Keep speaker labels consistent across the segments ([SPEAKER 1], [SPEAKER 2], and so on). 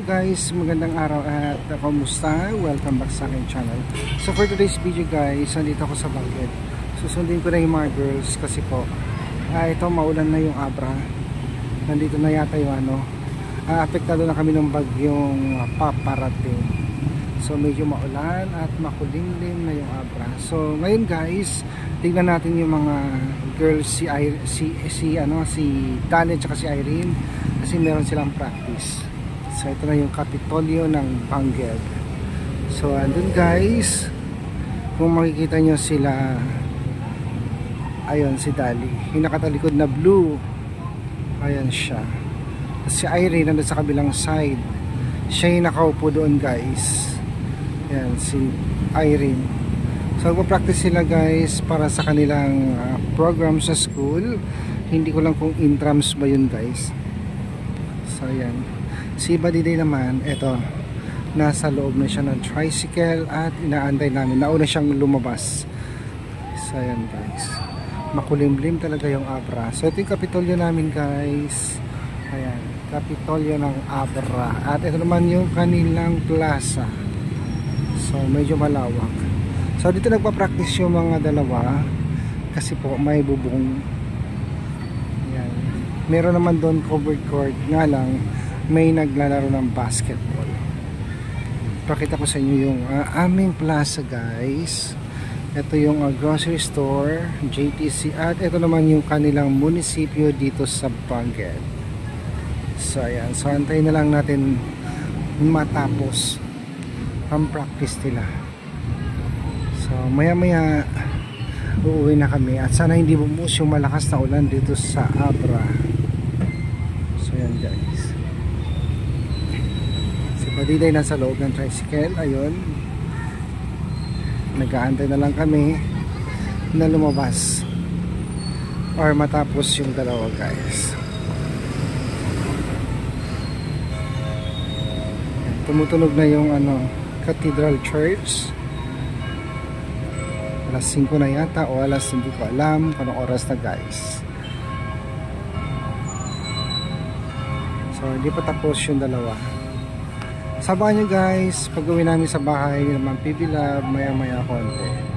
[SPEAKER 1] Guys, magandang araw at kamusta? Welcome back sa aking channel. So for today's video guys, nandito ako sa Baguio. Susundin ko na yung mga girls kasi po ito maulan na yung Abra. Nandito na yata yung apektado na kami ng bagyong paparating. So medyo maulan at makulimlim na yung Abra. So ngayon guys, tingnan natin yung mga girls, si Dali at si Irene, kasi meron silang practice. So ito na yung Kapitolyo ng Benguet. So andun guys, kung makikita nyo sila, ayun si Dali, yung nakatalikod na blue, ayan siya. Si Irene nandun sa kabilang side, siya yung nakaupo doon guys. Ayan si Irene. So magpa-practice sila guys para sa kanilang program sa school. Hindi ko lang kung intrams ba yun guys. So ayan. Si Badiday naman, eto, nasa loob na siya ng tricycle at inaantay namin. Nauna siyang lumabas. So ayan guys, makulimlim talaga yung Abra. So ito yung Kapitolyo namin guys. Ayan, Kapitolyo ng Abra. At ito naman yung kanilang plaza. So medyo malawak. So dito nagpa-practice yung mga dalawa kasi po may bubong. Ayan. Meron naman doon covered court, nga lang may naglalaro ng basketball. Pakita ko sa inyo yung aming plaza guys. Ito yung grocery store, JTC, at ito naman yung kanilang munisipyo dito sa Benguet. So ayan, so antayin na lang natin matapos ang practice nila. So maya maya uuwi na kami at sana hindi bumuhos yung malakas na ulan dito sa Abra. So ayan guys, Badiday nasa loob ng tricycle. Ayun, nag-aantay na lang kami na lumabas or matapos yung dalawa guys. Tumutunog na yung Cathedral Church. Alas 5 na yata o alas, hindi ko alam kung anong oras na guys. So hindi pa tapos yung dalawa. Sabahan nyo guys, pag uwi namin sa bahay naman PB Lab, maya maya konti.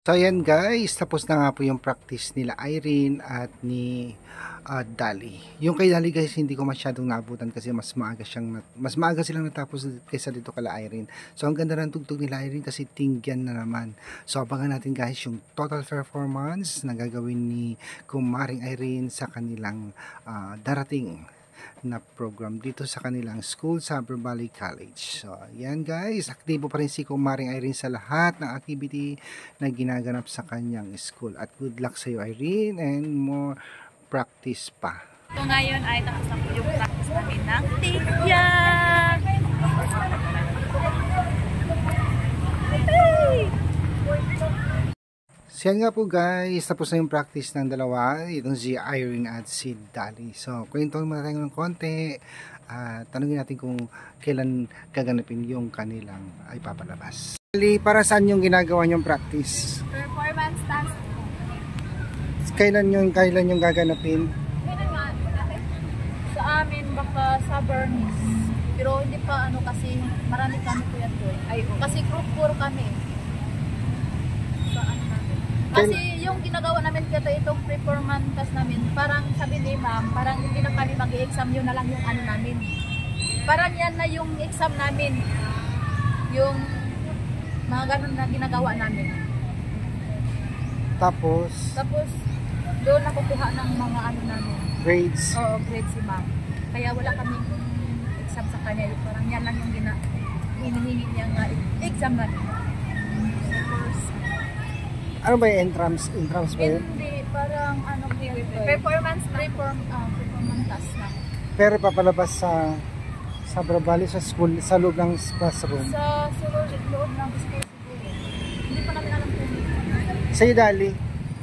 [SPEAKER 1] So ayan guys, tapos na nga po yung practice nila Irene at ni Dali. Yung kay Dali guys, hindi ko masyadong naabutan kasi mas maaga silang natapos kaysa dito kala Irene. So ang ganda ng tugtog nila Irene kasi tingyan na naman. So abangan natin guys yung total performance na gagawin ni Kumaring Irene sa kanilang darating na program dito sa kanilang school sa Upper Valley College. So, yan guys, aktibo pa rin si Kumaring Irene sa lahat ng activity na ginaganap sa kanyang school. At good luck sa iyo Irene and more practice pa.
[SPEAKER 2] So ngayon ay tapos na po yung practice namin ng tingyan. Hey!
[SPEAKER 1] So yan nga po guys, tapos na yung practice ng dalawa, itong si Irene at si Dali. So kwentuhan muna tayo ng konti tanungin natin kung kailan gaganapin yung kanilang ay papalabas. Para saan yung ginagawa niyong practice?
[SPEAKER 2] Performance task.
[SPEAKER 1] Kailan yung gaganapin?
[SPEAKER 2] Sa amin baka sa Bernice. Pero hindi pa kasi marami kami kuya doon. Kasi group 4 kami. Saan namin? Kasi yung ginagawa namin itong performance test namin, parang sabi ni ma'am, parang hindi na kami mag-i-exam, yun na lang yung namin. Parang yan na yung exam namin. Yung mga ganun na ginagawa namin.
[SPEAKER 1] Tapos
[SPEAKER 2] doon nakukuha ng mga namin.
[SPEAKER 1] grades.
[SPEAKER 2] Oo, grades si ma'am. Kaya wala kaming exam sa kanya. Parang yan lang yung hinihingi niya nga exam namin.
[SPEAKER 1] Ano ba yung entrance? Entrance ba yun?
[SPEAKER 2] Hindi, parang performance task na.
[SPEAKER 1] Pero papalabas sa Bravali, sa school, sa loob ng classroom.
[SPEAKER 2] Sa loob ng school siguro. Hindi pa namin alam kung
[SPEAKER 1] Sa'yo, Dali,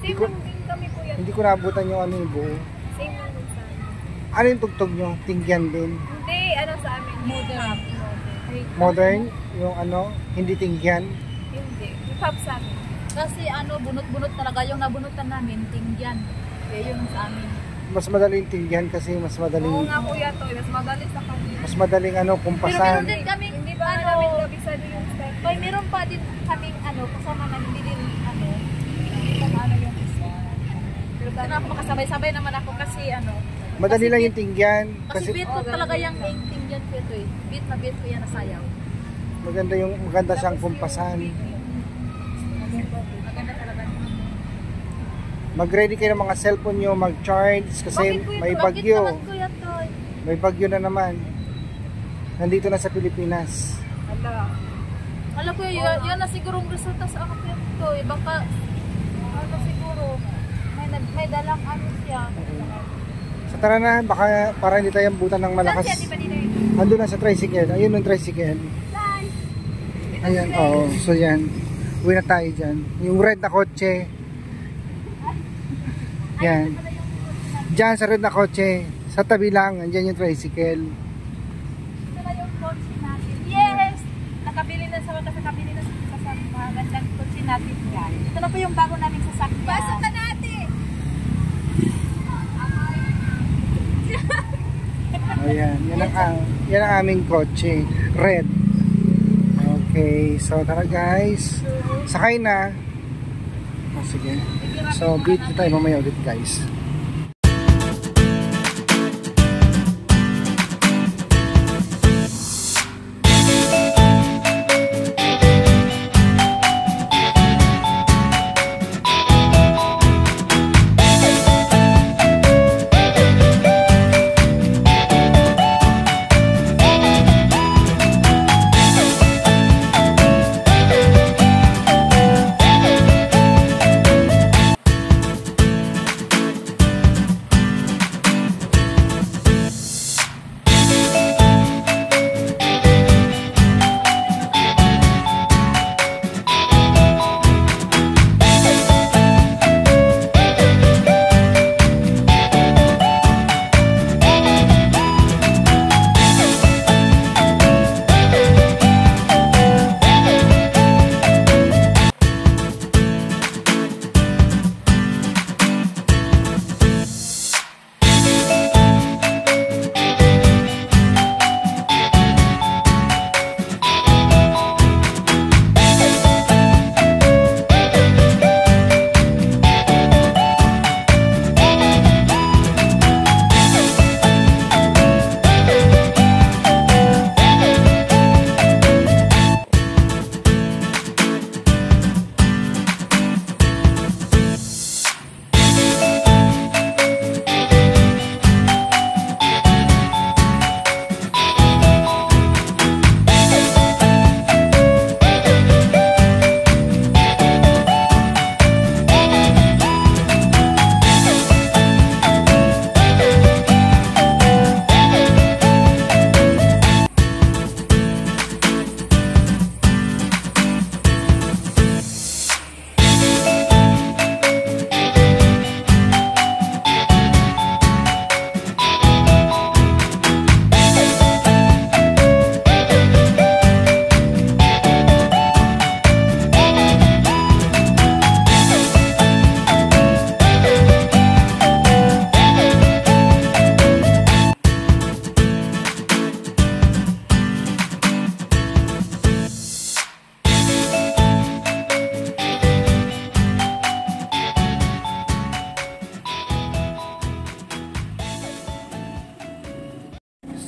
[SPEAKER 2] same lang din kami po yan.
[SPEAKER 1] hindi ko naabutan yung yung buo.
[SPEAKER 2] Same lang din sa amin.
[SPEAKER 1] Ano yung tugtog nyo? Tingyan din.
[SPEAKER 2] Hindi, sa amin. Modern.
[SPEAKER 1] Modern? Yung hindi tingyan.
[SPEAKER 2] Hindi. Hip-hop sa amin. Kasi bunot-bunot talaga yung nabunutan namin, tingyan. Kaya yun sa amin.
[SPEAKER 1] Mas madaling tingyan kasi mas madaling...
[SPEAKER 2] Oo nga kuya to, mas magalit sa kanya.
[SPEAKER 1] Mas madaling
[SPEAKER 2] Pero
[SPEAKER 1] kumpasan.
[SPEAKER 2] meron din kami, hindi ba namin kabisado yung step? May meron pa din kaming kasama namin, hindi din kung yung isa. Pero ako makasabay-sabay naman ako kasi
[SPEAKER 1] Madali lang yung tingyan.
[SPEAKER 2] Kasi beat ko talaga yung tingyan ko ito eh. Beat na beat ko yan na sayaw.
[SPEAKER 1] Maganda siyang kumpasan.
[SPEAKER 2] Maganda talaga.
[SPEAKER 1] Mag-ready kayo ng mga cellphone nyo, mag-charge kasi may bagyo.
[SPEAKER 2] Bakit naman kuya Toy?
[SPEAKER 1] May bagyo na naman. Nandito na sa Pilipinas.
[SPEAKER 2] Alam ko yan na sigurong resulta sa ako kuya Toy. Baka siguro may dalang siya.
[SPEAKER 1] So tara na, baka para hindi tayo ambutan ng malakas.
[SPEAKER 2] Saan siya, di ba nila?
[SPEAKER 1] Ando na sa tricycle. Ayun yung tricycle. Ayan, oo. So yan. Uwi na tayo dyan. Yung red na kotse. Yan. Diyan sa red na kotse. Sa tabi lang, andyan yung tricycle.
[SPEAKER 2] Ito na yung kotse natin. Yes! Nakabili na sa magandang kotse natin yan. Ito na po yung bago naming sasakyan. Pasok na natin!
[SPEAKER 1] Ayan. Yan ang aming kotse. Red. Okay. So tara guys. Sakay na. Sige. So beat tayo mamaya ulit guys.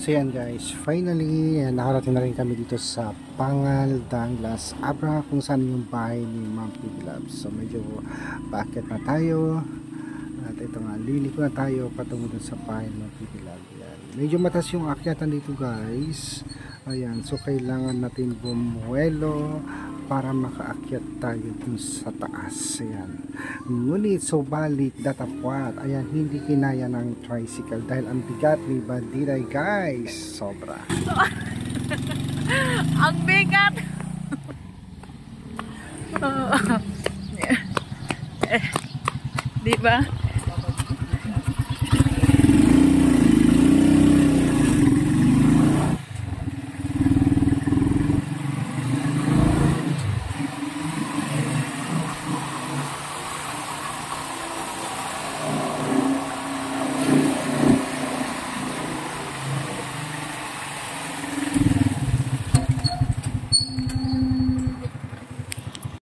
[SPEAKER 1] So yan guys, finally nakarating na rin kami dito sa Pangal, Danglas, Abra, kung saan yung bahay ni Ma'am Piggy Love. So medyo paakyat na tayo at ito nga, liliko na tayo patungo dun sa bahay ni Ma'am Piggy Love. Yan. Medyo matas yung akyatan dito guys. Ayan, so kailangan natin bumuelo para makaakyat tayo dun sa taas. Ayan. Ngunit subalit datapwat, ayan, hindi kinaya ng tricycle dahil ang bigat ni Bandiray guys, sobra.
[SPEAKER 2] Ang bigat. Di ba?